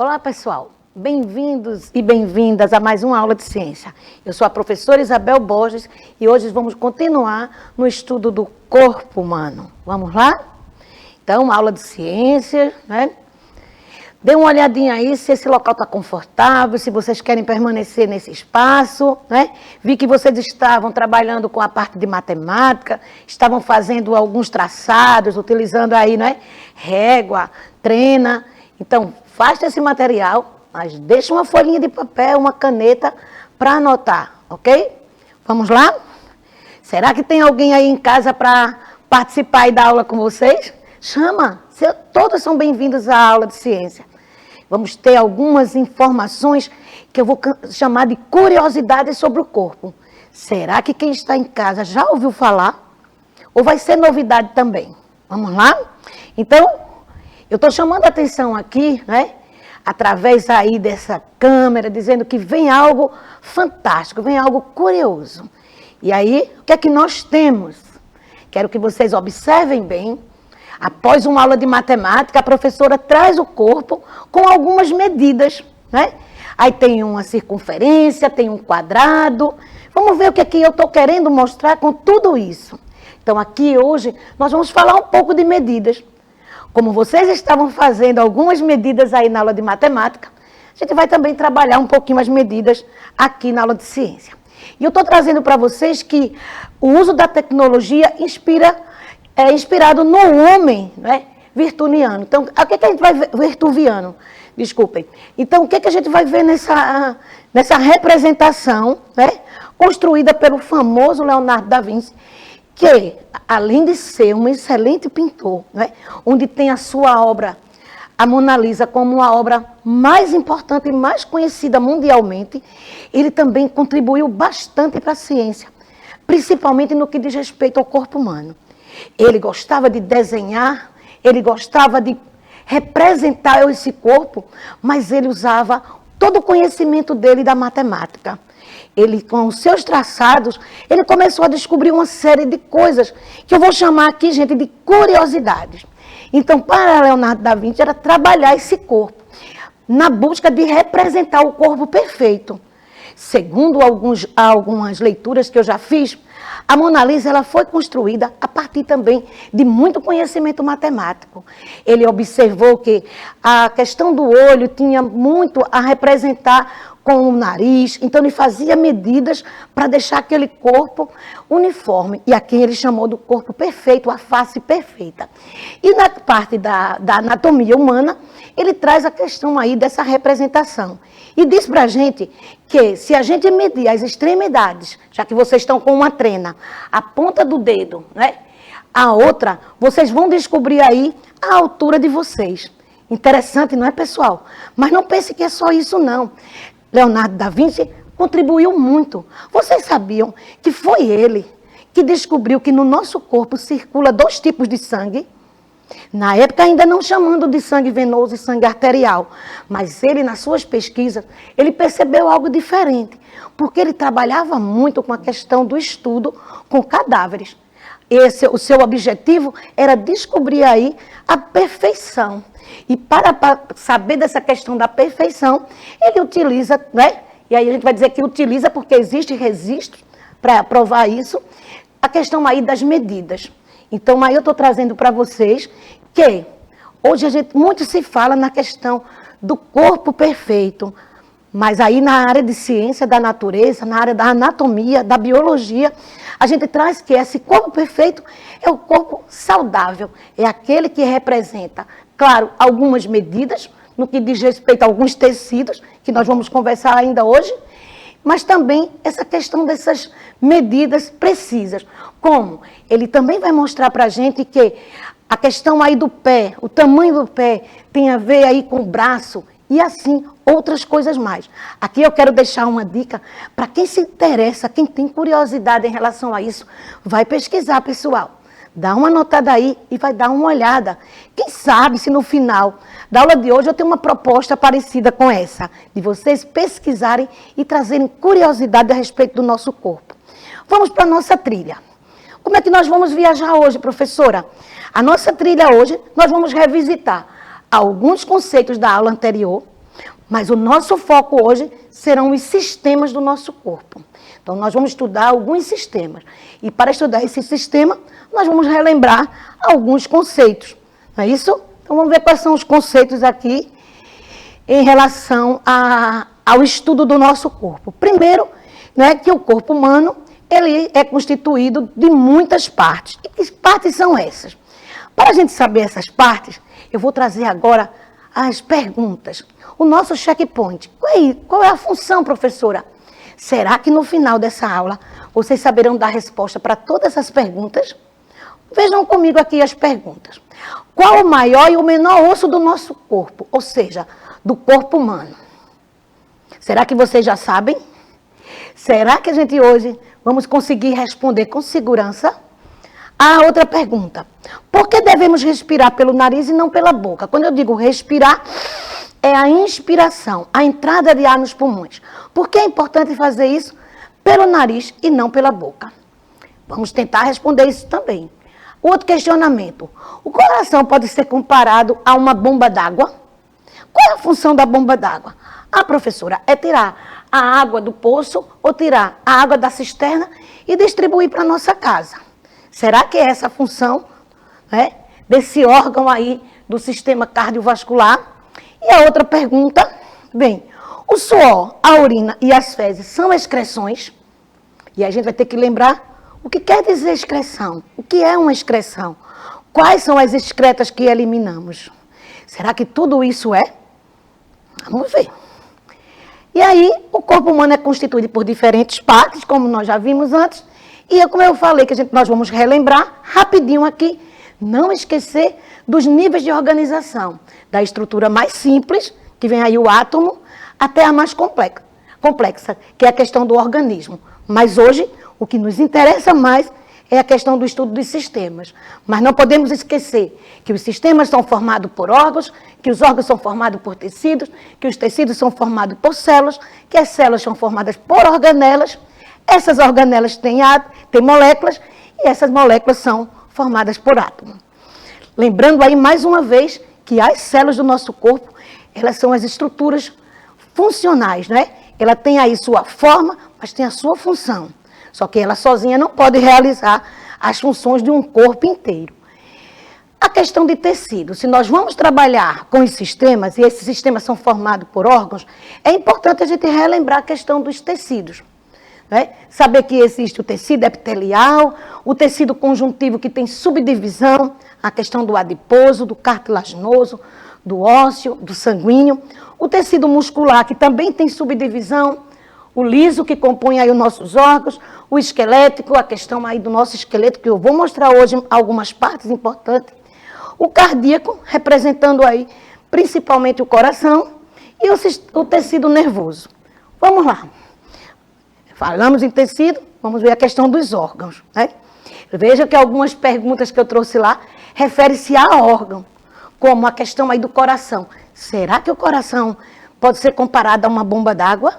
Olá, pessoal. Bem-vindos e bem-vindas a mais uma aula de ciência. Eu sou a professora Isabel Borges e hoje vamos continuar no estudo do corpo humano. Vamos lá? Então, uma aula de ciência, né? Dê uma olhadinha aí se esse local está confortável, se vocês querem permanecer nesse espaço, né? Vi que vocês estavam trabalhando com a parte de matemática, estavam fazendo alguns traçados, utilizando aí, né? Régua, trena. Então, faça esse material, mas deixe uma folhinha de papel, uma caneta para anotar, ok? Vamos lá? Será que tem alguém aí em casa para participar aí da aula com vocês? Chama! Todos são bem-vindos à aula de ciência. Vamos ter algumas informações que eu vou chamar de curiosidades sobre o corpo. Será que quem está em casa já ouviu falar? Ou vai ser novidade também? Vamos lá? Então, eu estou chamando a atenção aqui, né? Através aí dessa câmera, dizendo que vem algo fantástico, vem algo curioso. E aí, o que é que nós temos? Quero que vocês observem bem. Após uma aula de matemática, a professora traz o corpo com algumas medidas, né? Aí tem uma circunferência, tem um quadrado. Vamos ver o que é que eu estou querendo mostrar com tudo isso. Então, aqui hoje, nós vamos falar um pouco de medidas. Como vocês estavam fazendo algumas medidas aí na aula de matemática, a gente vai também trabalhar um pouquinho as medidas aqui na aula de ciência. E eu estou trazendo para vocês que o uso da tecnologia é inspirado no homem, né, virtuniano. Então, o que a gente vai ver? Virtuviano, desculpem. Então, o que a gente vai ver nessa representação, né, construída pelo famoso Leonardo da Vinci, que, além de ser um excelente pintor, né, onde tem a sua obra, a Mona Lisa, como a obra mais importante e mais conhecida mundialmente, ele também contribuiu bastante para a ciência, principalmente no que diz respeito ao corpo humano. Ele gostava de desenhar, ele gostava de representar esse corpo, mas ele usava todo o conhecimento dele da matemática. Ele, com os seus traçados, ele começou a descobrir uma série de coisas que eu vou chamar aqui, gente, de curiosidades. Então, para Leonardo da Vinci, era trabalhar esse corpo, na busca de representar o corpo perfeito. Segundo algumas leituras que eu já fiz, a Mona Lisa ela foi construída a partir também de muito conhecimento matemático. Ele observou que a questão do olho tinha muito a representar com o nariz, então ele fazia medidas para deixar aquele corpo uniforme, e aqui ele chamou do corpo perfeito, a face perfeita. E na parte da anatomia humana, ele traz a questão aí dessa representação. E diz para a gente que se a gente medir as extremidades, já que vocês estão com uma trena, a ponta do dedo, né? A outra, vocês vão descobrir aí a altura de vocês. Interessante, não é, pessoal? Mas não pense que é só isso, não. Leonardo da Vinci contribuiu muito. Vocês sabiam que foi ele que descobriu que no nosso corpo circula 2 tipos de sangue? Na época ainda não chamando de sangue venoso e sangue arterial, mas ele nas suas pesquisas, ele percebeu algo diferente, porque ele trabalhava muito com a questão do estudo com cadáveres. O seu objetivo era descobrir aí a perfeição. E para saber dessa questão da perfeição, ele utiliza, né? E aí a gente vai dizer que utiliza porque existe registro para provar isso, a questão aí das medidas. Então, aí eu estou trazendo para vocês que hoje muito se fala na questão do corpo perfeito, mas aí na área de ciência da natureza, na área da anatomia, da biologia, a gente traz que esse corpo perfeito é o corpo saudável, é aquele que representa, claro, algumas medidas, no que diz respeito a alguns tecidos, que nós vamos conversar ainda hoje, mas também essa questão dessas medidas precisas. Como? Ele também vai mostrar para a gente que a questão aí do pé, o tamanho do pé, tem a ver aí com o braço e assim outras coisas mais. Aqui eu quero deixar uma dica para quem se interessa, quem tem curiosidade em relação a isso, vai pesquisar, pessoal. Dá uma anotada aí e vai dar uma olhada. Quem sabe se no final da aula de hoje eu tenho uma proposta parecida com essa, de vocês pesquisarem e trazerem curiosidade a respeito do nosso corpo. Vamos para a nossa trilha. Como é que nós vamos viajar hoje, professora? A nossa trilha hoje, nós vamos revisitar alguns conceitos da aula anterior, Mas o nosso foco hoje serão os sistemas do nosso corpo. Então, nós vamos estudar alguns sistemas. E para estudar esse sistema, nós vamos relembrar alguns conceitos. Não é isso? Então, vamos ver quais são os conceitos aqui em relação ao estudo do nosso corpo. Primeiro, né, que o corpo humano ele é constituído de muitas partes. E que partes são essas? Para a gente saber essas partes, eu vou trazer agora as perguntas. O nosso checkpoint. Qual é a função, professora? Será que no final dessa aula vocês saberão dar resposta para todas as perguntas? Vejam comigo aqui as perguntas. Qual o maior e o menor osso do nosso corpo? Ou seja, do corpo humano? Será que vocês já sabem? Será que a gente hoje vamos conseguir responder com segurança? A outra pergunta. Por que devemos respirar pelo nariz e não pela boca? Quando eu digo respirar, é a inspiração, a entrada de ar nos pulmões. Por que é importante fazer isso pelo nariz e não pela boca? Vamos tentar responder isso também. Outro questionamento. O coração pode ser comparado a uma bomba d'água? Qual é a função da bomba d'água? Ah, professora, é tirar a água do poço ou tirar a água da cisterna e distribuir para a nossa casa. Será que é essa a função, né, desse órgão aí do sistema cardiovascular? E a outra pergunta, bem, o suor, a urina e as fezes são excreções? E a gente vai ter que lembrar o que quer dizer excreção. O que é uma excreção? Quais são as excretas que eliminamos? Será que tudo isso é? Vamos ver. E aí, o corpo humano é constituído por diferentes partes, como nós já vimos antes. E como eu falei, que nós vamos relembrar rapidinho aqui, não esquecer dos níveis de organização. Da estrutura mais simples, que vem aí o átomo, até a mais complexa, que é a questão do organismo. Mas hoje, o que nos interessa mais é a questão do estudo dos sistemas. Mas não podemos esquecer que os sistemas são formados por órgãos, que os órgãos são formados por tecidos, que os tecidos são formados por células, que as células são formadas por organelas. Essas organelas têm moléculas e essas moléculas são formadas por átomos. Lembrando aí mais uma vez que as células do nosso corpo, elas são as estruturas funcionais, né? Ela tem aí sua forma, mas tem a sua função. Só que ela sozinha não pode realizar as funções de um corpo inteiro. A questão de tecido, se nós vamos trabalhar com os sistemas, e esses sistemas são formados por órgãos, é importante a gente relembrar a questão dos tecidos. Né? Saber que existe o tecido epitelial, o tecido conjuntivo que tem subdivisão, a questão do adiposo, do cartilaginoso, do ósseo, do sanguíneo, o tecido muscular que também tem subdivisão, o liso que compõe aí os nossos órgãos, o esquelético, a questão aí do nosso esqueleto, que eu vou mostrar hoje algumas partes importantes, o cardíaco, representando aí principalmente o coração, e o tecido nervoso. Vamos lá. Falamos em tecido, vamos ver a questão dos órgãos. Né? Veja que algumas perguntas que eu trouxe lá referem-se a órgão, como a questão aí do coração. Será que o coração pode ser comparado a uma bomba d'água?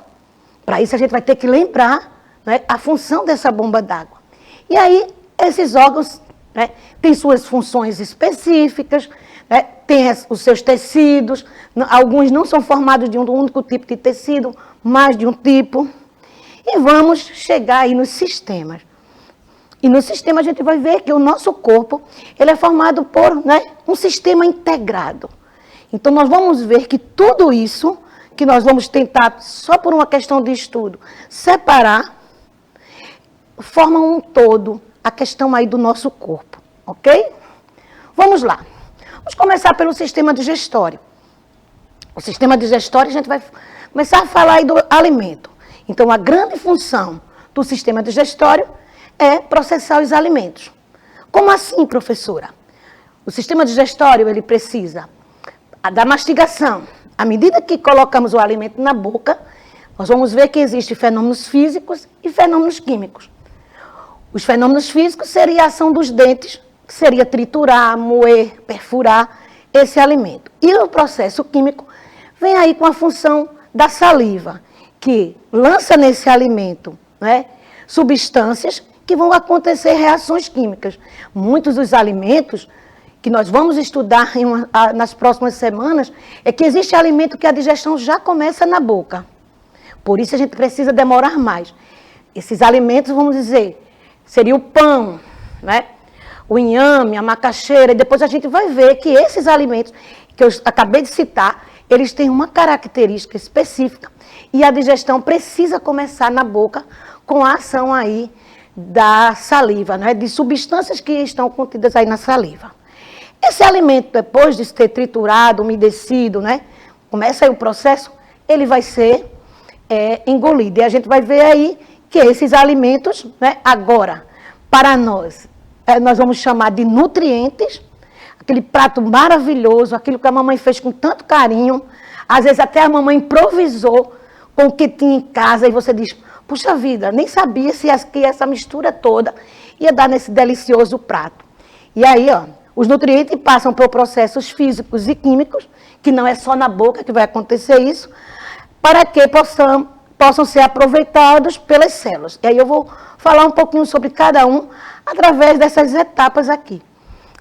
Para isso a gente vai ter que lembrar, né, a função dessa bomba d'água. E aí esses órgãos, né, têm suas funções específicas, né, têm os seus tecidos, alguns não são formados de um único tipo de tecido, mais de um tipo. E vamos chegar aí nos sistemas. E no sistema a gente vai ver que o nosso corpo, ele é formado por, né, um sistema integrado. Então nós vamos ver que tudo isso, que nós vamos tentar, só por uma questão de estudo, separar, formam um todo, a questão aí do nosso corpo, ok? Vamos lá. Vamos começar pelo sistema digestório. O sistema digestório, a gente vai começar a falar aí do alimento. Então, a grande função do sistema digestório é processar os alimentos. Como assim, professora? O sistema digestório, ele precisa da mastigação. À medida que colocamos o alimento na boca, nós vamos ver que existem fenômenos físicos e fenômenos químicos. Os fenômenos físicos seria a ação dos dentes, que seria triturar, moer, perfurar esse alimento. E o processo químico vem aí com a função da saliva, que lança nesse alimento, né, substâncias que vão acontecer reações químicas. Muitos dos alimentos que nós vamos estudar nas próximas semanas, é que existe alimento que a digestão já começa na boca. Por isso a gente precisa demorar mais. Esses alimentos, vamos dizer, seria o pão, né? O inhame, a macaxeira, e depois a gente vai ver que esses alimentos que eu acabei de citar, eles têm uma característica específica e a digestão precisa começar na boca com a ação aí da saliva, né? De substâncias que estão contidas aí na saliva. Esse alimento, depois de ser triturado, umedecido, né? Começa aí o processo, ele vai ser engolido. E a gente vai ver aí que esses alimentos, né? Agora, para nós vamos chamar de nutrientes, aquele prato maravilhoso, aquilo que a mamãe fez com tanto carinho, às vezes até a mamãe improvisou com o que tinha em casa, e você diz, puxa vida, nem sabia que essa mistura toda ia dar nesse delicioso prato. E aí, ó, os nutrientes passam por processos físicos e químicos, que não é só na boca que vai acontecer isso, para que possam ser aproveitados pelas células. E aí eu vou falar um pouquinho sobre cada um através dessas etapas aqui.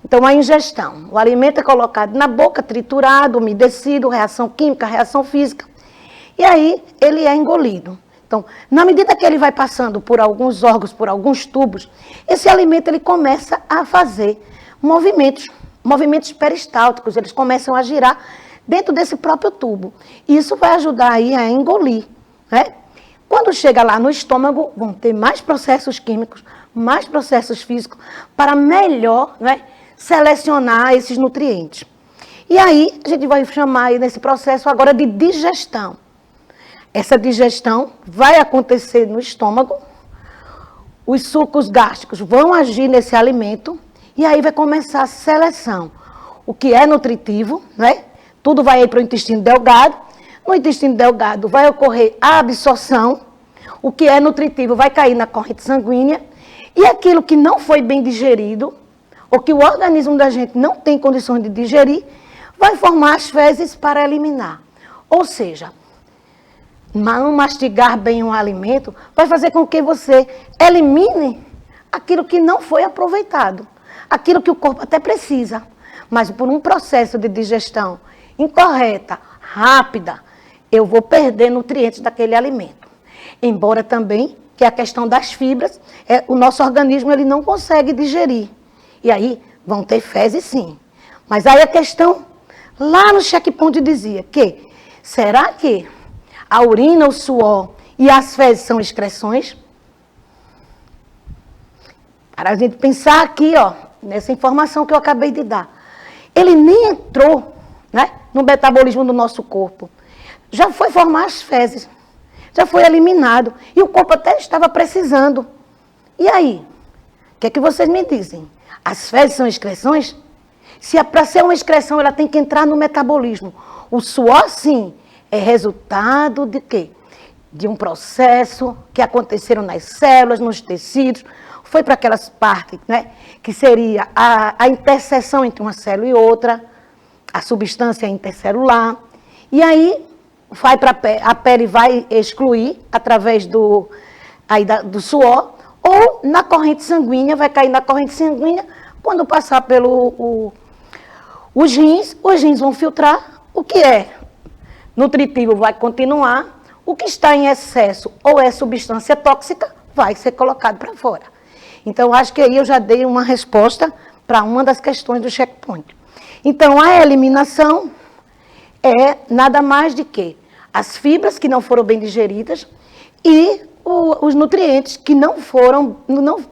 Então, a ingestão. O alimento é colocado na boca, triturado, umedecido, reação química, reação física. E aí, ele é engolido. Então, na medida que ele vai passando por alguns órgãos, por alguns tubos, esse alimento ele começa a fazer movimentos peristálticos, eles começam a girar dentro desse próprio tubo. E isso vai ajudar aí a engolir, né? Quando chega lá no estômago, vão ter mais processos químicos, mais processos físicos, para melhor, né, selecionar esses nutrientes. E aí, a gente vai chamar aí nesse processo agora de digestão. Essa digestão vai acontecer no estômago, os sucos gástricos vão agir nesse alimento, e aí vai começar a seleção. O que é nutritivo, né? Tudo vai ir para o intestino delgado. No intestino delgado vai ocorrer a absorção. O que é nutritivo vai cair na corrente sanguínea. E aquilo que não foi bem digerido, ou que o organismo da gente não tem condições de digerir, vai formar as fezes para eliminar. Ou seja, não mastigar bem um alimento vai fazer com que você elimine aquilo que não foi aproveitado. Aquilo que o corpo até precisa, mas por um processo de digestão incorreta, rápida, eu vou perder nutrientes daquele alimento. Embora também que a questão das fibras, o nosso organismo ele não consegue digerir. E aí vão ter fezes sim. Mas aí a questão, lá no checkpoint dizia que, será que a urina, o suor e as fezes são excreções? Para a gente pensar aqui, ó, nessa informação que eu acabei de dar. Ele nem entrou, né, no metabolismo do nosso corpo. Já foi formar as fezes. Já foi eliminado. E o corpo até estava precisando. E aí? O que é que vocês me dizem? As fezes são excreções? Se é para ser uma excreção, ela tem que entrar no metabolismo. O suor, sim, é resultado de quê? De um processo que aconteceram nas células, nos tecidos. Foi para aquelas partes, né, que seria a interseção entre uma célula e outra, a substância intercelular. E aí, vai para a pele vai excluir através do suor, ou na corrente sanguínea, vai cair na corrente sanguínea, quando passar pelo os rins vão filtrar, o que é nutritivo vai continuar, o que está em excesso ou é substância tóxica, vai ser colocado para fora. Então, acho que aí eu já dei uma resposta para uma das questões do checkpoint. Então, a eliminação é nada mais de que as fibras que não foram bem digeridas e os nutrientes que não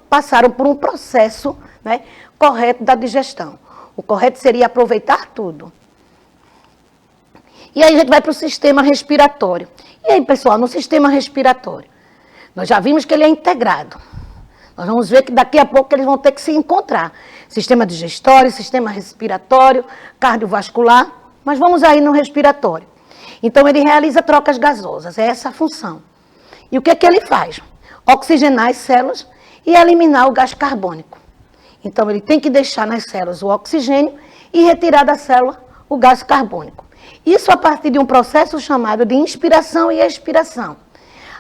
passaram por um processo, né, correto da digestão. O correto seria aproveitar tudo. E aí a gente vai para o sistema respiratório. E aí, pessoal, no sistema respiratório, nós já vimos que ele é integrado. Nós vamos ver que daqui a pouco eles vão ter que se encontrar. Sistema digestório, sistema respiratório, cardiovascular, mas vamos aí no respiratório. Então, ele realiza trocas gasosas, é essa a função. E o que é que ele faz? Oxigenar as células e eliminar o gás carbônico. Então, ele tem que deixar nas células o oxigênio e retirar da célula o gás carbônico. Isso a partir de um processo chamado de inspiração e expiração.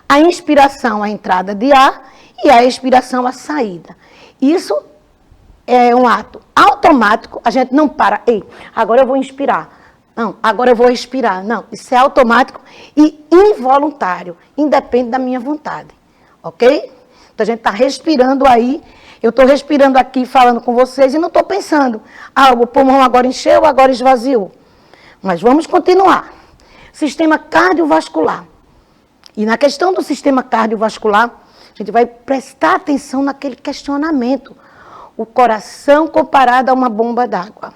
A inspiração, a entrada de ar, e a expiração, a saída. Isso é um ato automático, a gente não para, ei, agora eu vou inspirar. Não, agora eu vou respirar. Não, isso é automático e involuntário, independe da minha vontade, ok? Então a gente está respirando aí, eu estou respirando aqui, falando com vocês e não estou pensando, o pulmão agora encheu, agora esvaziou. Mas vamos continuar. Sistema cardiovascular. E na questão do sistema cardiovascular, a gente vai prestar atenção naquele questionamento. O coração comparado a uma bomba d'água.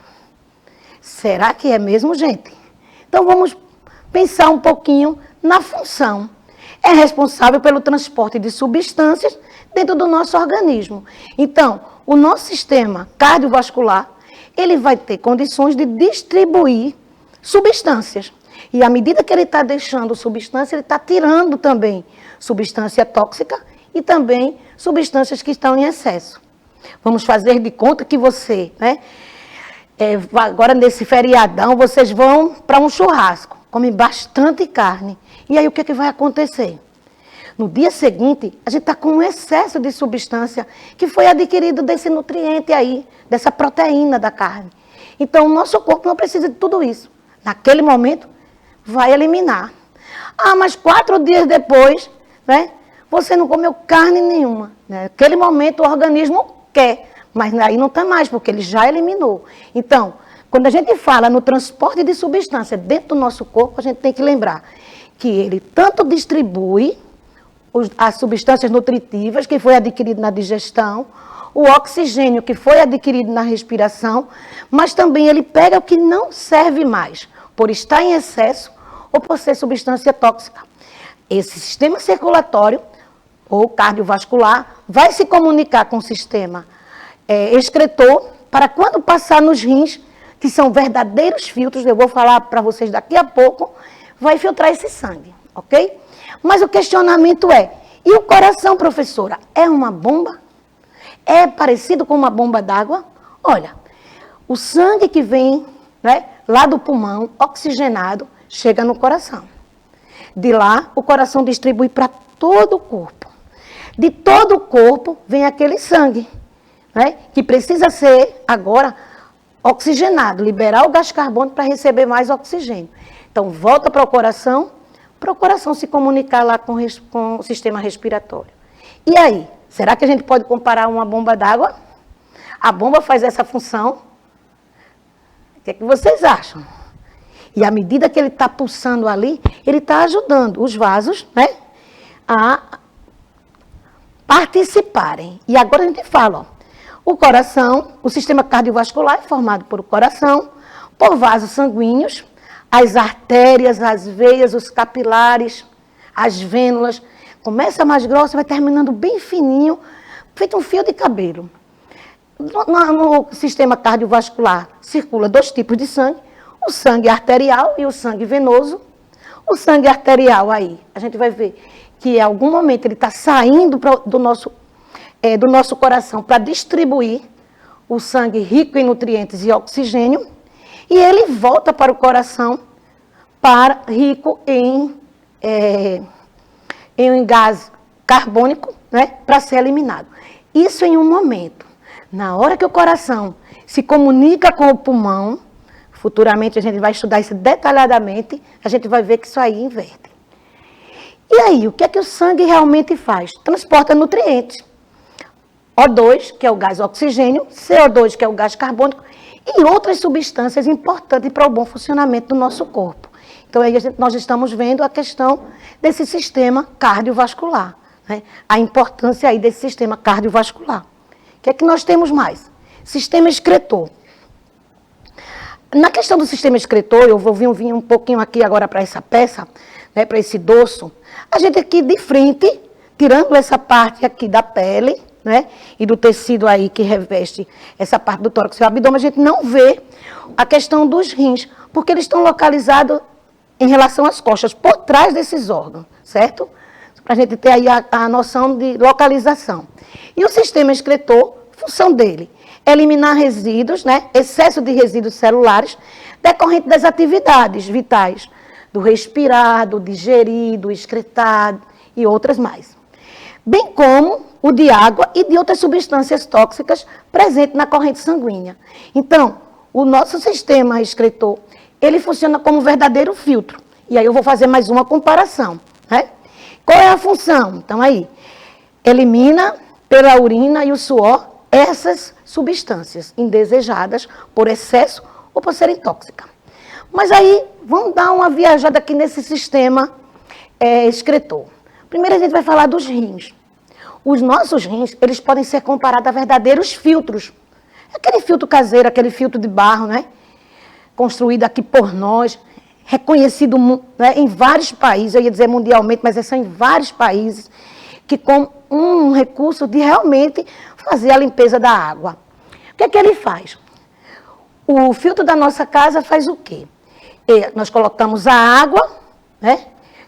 Será que é mesmo, gente? Então vamos pensar um pouquinho na função. É responsável pelo transporte de substâncias dentro do nosso organismo. Então, o nosso sistema cardiovascular, ele vai ter condições de distribuir substâncias. E à medida que ele está deixando substância, ele está tirando também substância tóxica e também substâncias que estão em excesso. Vamos fazer de conta que você, né? Agora nesse feriadão, vocês vão para um churrasco, comem bastante carne. E aí o que vai acontecer? No dia seguinte, a gente está com um excesso de substância que foi adquirido desse nutriente aí, dessa proteína da carne. Então, o nosso corpo não precisa de tudo isso. Naquele momento, vai eliminar. Mas 4 dias depois, né, você não comeu carne nenhuma. Naquele momento, o organismo quer, mas aí não está mais, porque ele já eliminou. Então, quando a gente fala no transporte de substância dentro do nosso corpo, a gente tem que lembrar que ele tanto distribui as substâncias nutritivas que foi adquirido na digestão, o oxigênio que foi adquirido na respiração, mas também ele pega o que não serve mais, por estar em excesso ou por ser substância tóxica. Esse sistema circulatório ou cardiovascular vai se comunicar com o sistema excretor para quando passar nos rins, que são verdadeiros filtros, eu vou falar para vocês daqui a pouco, vai filtrar esse sangue, ok? Mas o questionamento e o coração, professora, é uma bomba? É parecido com uma bomba d'água? Olha, o sangue que vem, né, lá do pulmão, oxigenado, chega no coração. De lá, o coração distribui para todo o corpo. De todo o corpo vem aquele sangue, né, que precisa ser agora oxigenado, liberar o gás carbônico para receber mais oxigênio. Então, volta para o coração se comunicar lá com o sistema respiratório. E aí, será que a gente pode comparar uma bomba d'água? A bomba faz essa função. O que é que vocês acham? E à medida que ele está pulsando ali, ele está ajudando os vasos, né, a participarem. E agora a gente fala, o coração, o sistema cardiovascular é formado por o coração, por vasos sanguíneos, as artérias, as veias, os capilares, as vênulas. Começa mais grossa, vai terminando bem fininho, feito um fio de cabelo. No sistema cardiovascular circula 2 tipos de sangue, o sangue arterial e o sangue venoso. O sangue arterial aí, a gente vai ver que em algum momento ele está saindo do nosso coração para distribuir o sangue rico em nutrientes e oxigênio, e ele volta para o coração rico em gás carbônico, né, para ser eliminado. Isso em um momento. Na hora que o coração se comunica com o pulmão, futuramente a gente vai estudar isso detalhadamente, a gente vai ver que isso aí inverte. E aí, o que é que o sangue realmente faz? Transporta nutrientes. O2, que é o gás oxigênio, CO2, que é o gás carbônico, e outras substâncias importantes para o bom funcionamento do nosso corpo. Então, aí nós estamos vendo a questão desse sistema cardiovascular, né? A importância aí desse sistema cardiovascular. O que é que nós temos mais? Sistema excretor. Na questão do sistema excretor, eu vou vir um pouquinho aqui agora para essa peça, né, para esse dorso. A gente aqui de frente, tirando essa parte aqui da pele, né, e do tecido aí que reveste essa parte do tórax e o abdômen, a gente não vê a questão dos rins, porque eles estão localizados em relação às costas, por trás desses órgãos, certo? Para a gente ter aí a noção de localização. E o sistema excretor, função dele, é eliminar resíduos, né, excesso de resíduos celulares, decorrente das atividades vitais, do respirar, do digerir, do excretar e outras mais. Bem como o de água e de outras substâncias tóxicas presentes na corrente sanguínea. Então, o nosso sistema excretor, ele funciona como um verdadeiro filtro. E aí eu vou fazer mais uma comparação, né? Qual é a função? Então, aí, elimina pela urina e o suor essas substâncias indesejadas por excesso ou por serem tóxicas. Mas aí, vamos dar uma viajada aqui nesse sistema excretor. Primeiro a gente vai falar dos rins. Os nossos rins, eles podem ser comparados a verdadeiros filtros. Aquele filtro caseiro, aquele filtro de barro, né? Construído aqui por nós, reconhecido, né, em vários países, eu ia dizer mundialmente, mas são em vários países, que com um recurso de realmente fazer a limpeza da água. O que é que ele faz? O filtro da nossa casa faz o quê? Nós colocamos a água, né?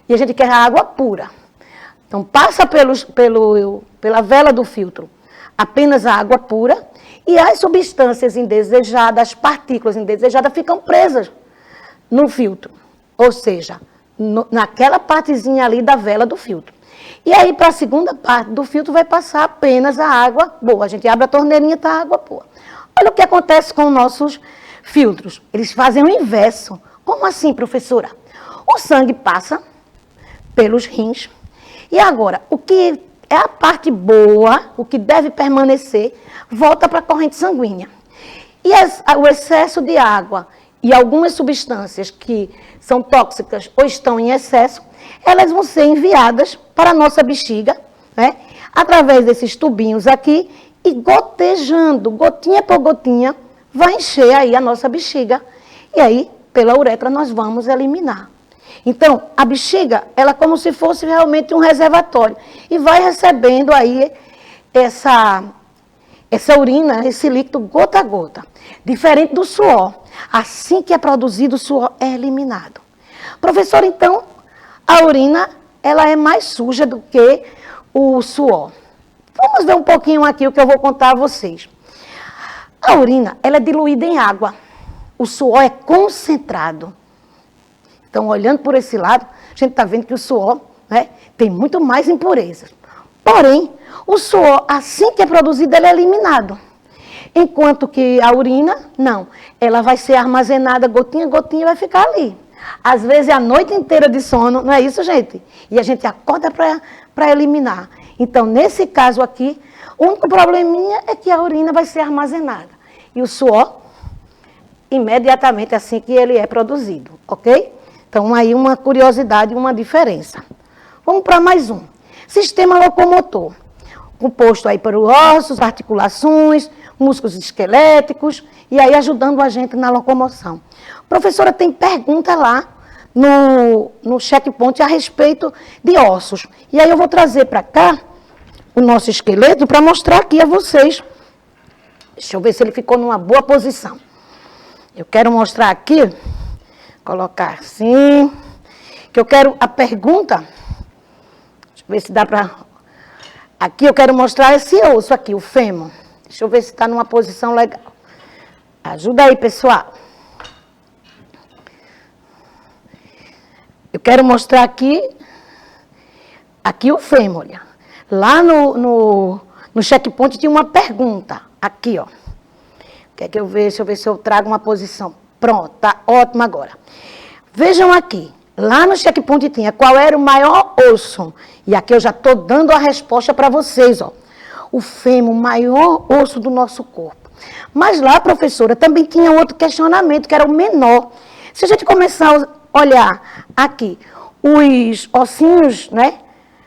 E a gente quer a água pura. Então, passa pela vela do filtro apenas a água pura e as substâncias indesejadas, as partículas indesejadas ficam presas no filtro. Ou seja, naquela partezinha ali da vela do filtro. E aí, para a segunda parte do filtro, vai passar apenas a água boa. A gente abre a torneirinha e está a água boa. Olha o que acontece com nossos filtros. Eles fazem o inverso. Como assim, professora? O sangue passa pelos rins. E agora, o que é a parte boa, o que deve permanecer, volta para a corrente sanguínea. E o excesso de água e algumas substâncias que são tóxicas ou estão em excesso, elas vão ser enviadas para a nossa bexiga, né, através desses tubinhos aqui, e gotejando, gotinha por gotinha, vai encher aí a nossa bexiga. E aí, pela uretra, nós vamos eliminar. Então, a bexiga, ela é como se fosse realmente um reservatório. E vai recebendo aí essa urina, esse líquido, gota a gota. Diferente do suor. Assim que é produzido, o suor é eliminado. Professor, então, a urina, ela é mais suja do que o suor. Vamos ver um pouquinho aqui o que eu vou contar a vocês. A urina, ela é diluída em água. O suor é concentrado. Então, olhando por esse lado, a gente está vendo que o suor, né, tem muito mais impurezas. Porém, o suor, assim que é produzido, ele é eliminado. Enquanto que a urina, não. Ela vai ser armazenada gotinha a gotinha e vai ficar ali. Às vezes é a noite inteira de sono, não é isso, gente? E a gente acorda para eliminar. Então, nesse caso aqui, o único probleminha é que a urina vai ser armazenada. E o suor, imediatamente assim que ele é produzido, ok? Então, aí uma curiosidade, uma diferença. Vamos para mais um. Sistema locomotor. Composto aí por ossos, articulações, músculos esqueléticos, e aí ajudando a gente na locomoção. Professora, tem pergunta lá no checkpoint a respeito de ossos. E aí eu vou trazer para cá o nosso esqueleto para mostrar aqui a vocês. Deixa eu ver se ele ficou numa boa posição. Eu quero mostrar aqui, colocar assim, que eu quero a pergunta, deixa eu ver se dá para... Aqui eu quero mostrar esse osso aqui, o fêmur. Deixa eu ver se está numa posição legal. Ajuda aí, pessoal. Eu quero mostrar aqui o fêmur, olha. Lá no checkpoint tinha uma pergunta, aqui, ó. Quer que eu veja? Deixa eu ver se eu trago uma posição. Pronto, tá ótimo agora. Vejam aqui, lá no checkpoint tinha qual era o maior osso. E aqui eu já estou dando a resposta para vocês, ó. O fêmur, o maior osso do nosso corpo. Mas lá, professora, também tinha outro questionamento, que era o menor. Se a gente começar a olhar aqui, os ossinhos, né,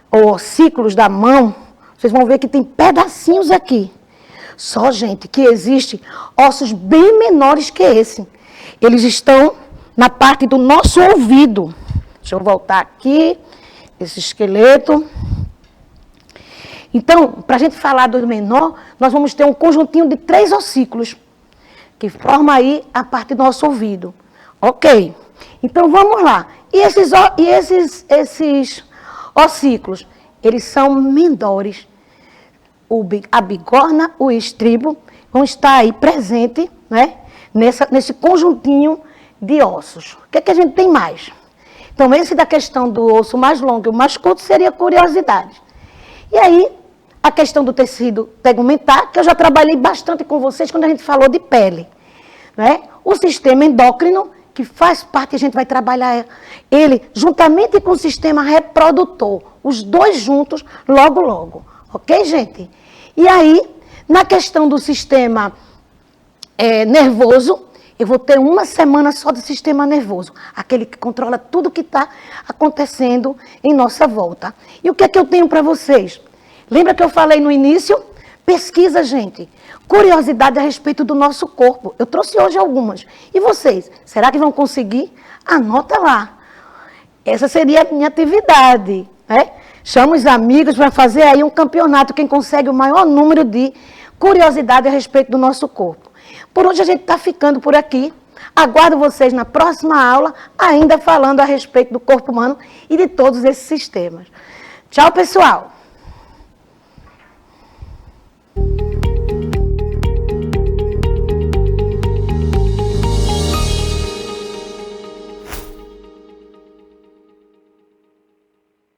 ou ossículos da mão, vocês vão ver que tem pedacinhos aqui. Só, gente, que existem ossos bem menores que esse. Eles estão na parte do nosso ouvido. Deixa eu voltar aqui, esse esqueleto. Então, para a gente falar do menor, nós vamos ter um conjuntinho de 3 ossículos, que forma aí a parte do nosso ouvido. Ok. Então, vamos lá. E esses ossículos, eles são menores. A bigorna, o estribo, vão estar aí presentes, né, nesse conjuntinho de ossos. O que é que a gente tem mais? Então, esse da questão do osso mais longo e o mais curto seria curiosidade. E aí, a questão do tecido tegumentar, que eu já trabalhei bastante com vocês quando a gente falou de pele. Né? O sistema endócrino, que faz parte, a gente vai trabalhar ele juntamente com o sistema reprodutor, os dois juntos, logo, logo. Ok, gente? E aí, na questão do sistema nervoso, eu vou ter uma semana só do sistema nervoso, aquele que controla tudo que está acontecendo em nossa volta. E o que é que eu tenho para vocês? Lembra que eu falei no início? Pesquisa, gente. Curiosidade a respeito do nosso corpo. Eu trouxe hoje algumas. E vocês? Será que vão conseguir? Anota lá. Essa seria a minha atividade. Né? Chama os amigos para fazer aí um campeonato. Quem consegue o maior número de curiosidade a respeito do nosso corpo. Por hoje a gente está ficando por aqui. Aguardo vocês na próxima aula, ainda falando a respeito do corpo humano e de todos esses sistemas. Tchau, pessoal!